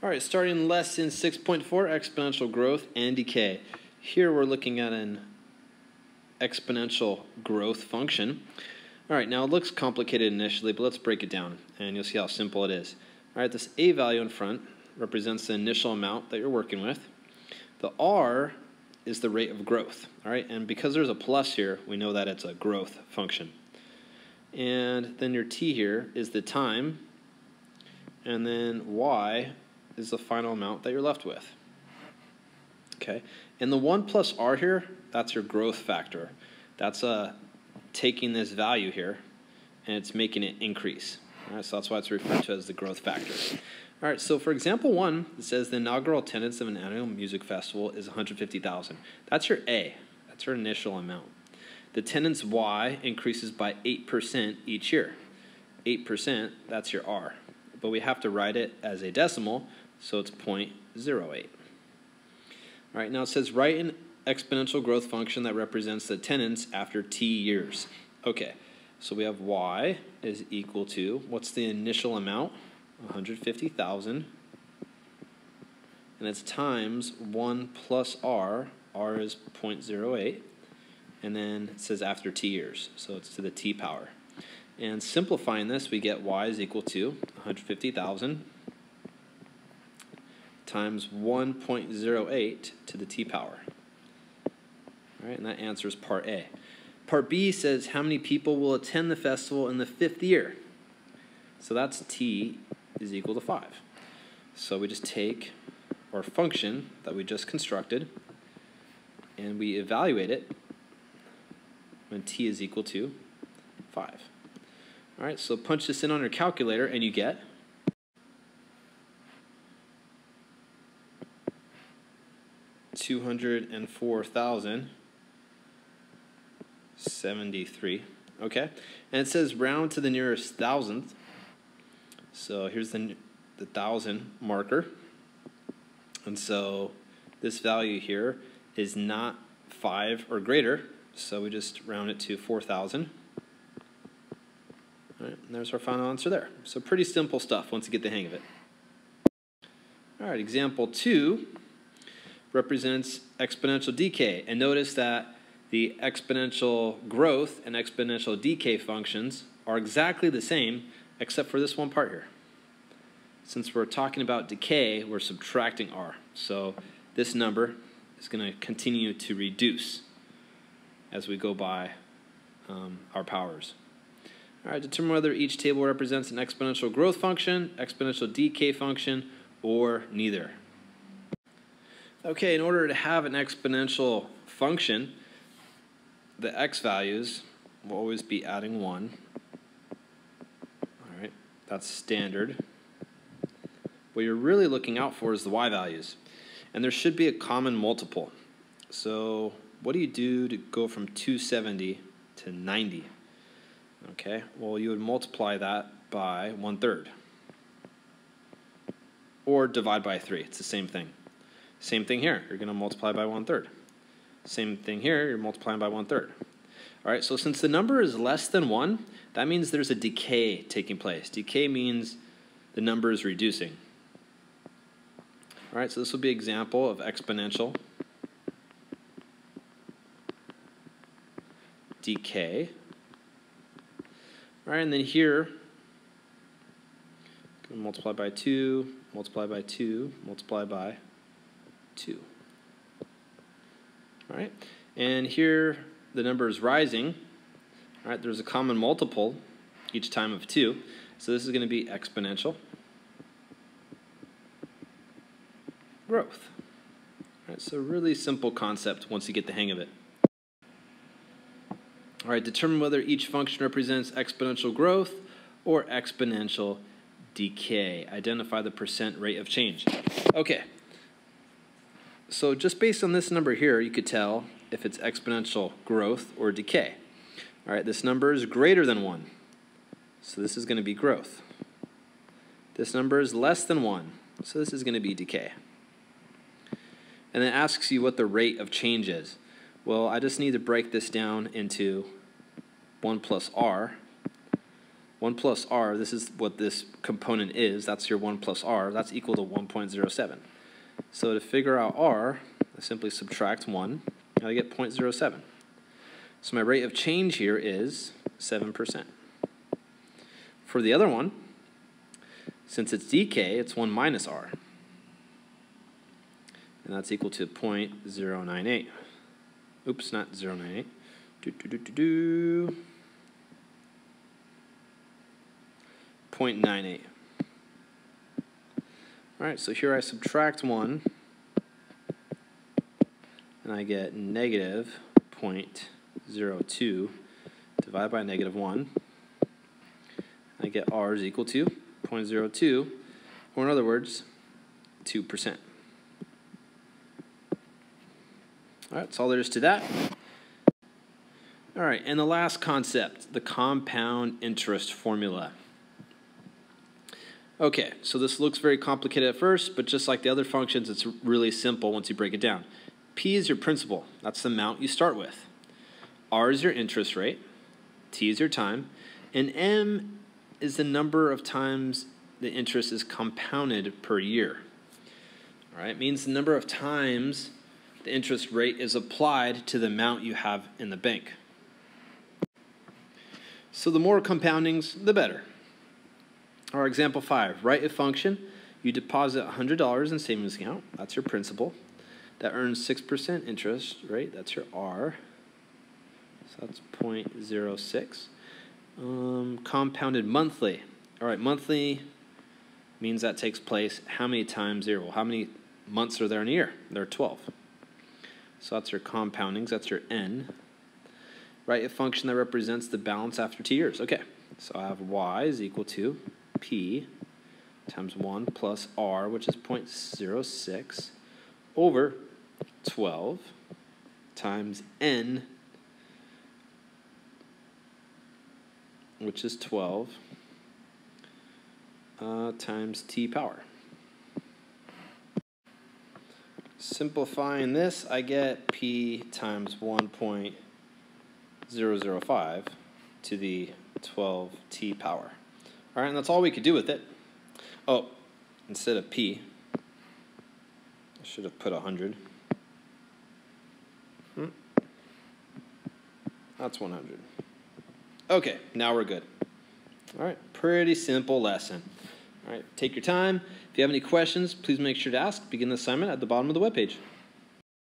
All right, starting lesson 6.4, exponential growth and decay. Here we're looking at an exponential growth function. All right, now it looks complicated initially, but let's break it down, and you'll see how simple it is. All right, this a value in front represents the initial amount that you're working with. The r is the rate of growth. All right, and because there's a plus here, we know that it's a growth function. And then your t here is the time, and then y is the final amount that you're left with. Okay, and the 1 plus r here, that's your growth factor. That's taking this value here, and it's making it increase. All right, so that's why it's referred to as the growth factor. All right, so for example 1, it says the inaugural attendance of an annual music festival is 150,000. That's your A. That's your initial amount. The attendance Y increases by 8% each year. 8%, that's your R. But we have to write it as a decimal, so it's 0.08. All right, now it says write an exponential growth function that represents the attendance after t years. Okay, so we have y is equal to, what's the initial amount? 150,000. And it's times 1 plus r. R is 0.08. And then it says after t years, so it's to the t power. And simplifying this, we get y is equal to 150,000 times 1.08 to the t power. All right, and that answers part A. Part B says how many people will attend the festival in the 5th year. So that's t is equal to 5. So we just take our function that we just constructed and we evaluate it when t is equal to 5. All right, so punch this in on your calculator and you get 204,073. Okay, and it says round to the nearest thousandth. So here's the thousand marker, and so this value here is not 5 or greater, so we just round it to 4,000. All right, and there's our final answer there. So pretty simple stuff once you get the hang of it. All right, example 2 represents exponential decay, and notice that the exponential growth and exponential decay functions are exactly the same except for this one part here. Since we're talking about decay, we're subtracting r. So this number is going to continue to reduce as we go by our powers. All right, determine whether each table represents an exponential growth function, exponential decay function, or neither. Okay, in order to have an exponential function, the x values will always be adding 1. All right, that's standard. What you're really looking out for is the y values. And there should be a common multiple. So what do you do to go from 270 to 90? Okay, well, you would multiply that by 1/3. Or divide by 3. It's the same thing. Same thing here. You're going to multiply by 1/3. Same thing here. You're multiplying by 1/3. All right, so since the number is less than 1, that means there's a decay taking place. Decay means the number is reducing. All right, so this will be an example of exponential decay. All right, and then here, multiply by 2, multiply by 2, multiply by 2. All right, and here the number is rising. All right, there's a common multiple each time of 2, so this is going to be exponential growth. All right, so really simple concept once you get the hang of it. All right, determine whether each function represents exponential growth or exponential decay. Identify the % rate of change. Okay, so just based on this number here, you could tell if it's exponential growth or decay. All right, this number is greater than 1, so this is going to be growth. This number is less than 1, so this is going to be decay. And it asks you what the rate of change is. Well, I just need to break this down into 1 plus r. 1 plus r, this is what this component is. That's your 1 plus r. That's equal to 1.07. So to figure out r, I simply subtract 1, and I get 0.07. So my rate of change here is 7%. For the other one, since it's decay, it's 1 minus r. And that's equal to 0.098. Oops, not 0.98. 0.98. Alright, so here I subtract 1, and I get negative 0.02 divided by negative 1. I get r is equal to 0.02, or in other words, 2%. All right, that's all there is to that. All right, and the last concept, the compound interest formula. Okay, so this looks very complicated at first, but just like the other functions, it's really simple once you break it down. P is your principal. That's the amount you start with. R is your interest rate. T is your time. And M is the number of times the interest is compounded per year. All right, it means the number of times the interest rate is applied to the amount you have in the bank. So the more compoundings, the better. Our example 5, write a function. You deposit $100 in savings account. That's your principal. That earns 6% interest rate. That's your R. So that's 0.06. Compounded monthly. All right, monthly means that takes place how many times a year? Well, how many months are there in a year? There are 12. So that's your compoundings. That's your N. Write a function that represents the balance after 2 years. Okay, so I have y is equal to P times 1 plus R, which is 0.06, over 12 times N, which is 12, times T power. Simplifying this, I get P times 1.005 to the 12T power. All right, and that's all we could do with it. Oh, instead of P, I should have put 100. That's 100. Okay, now we're good. All right, pretty simple lesson. All right, take your time. If you have any questions, please make sure to ask. Begin the assignment at the bottom of the webpage.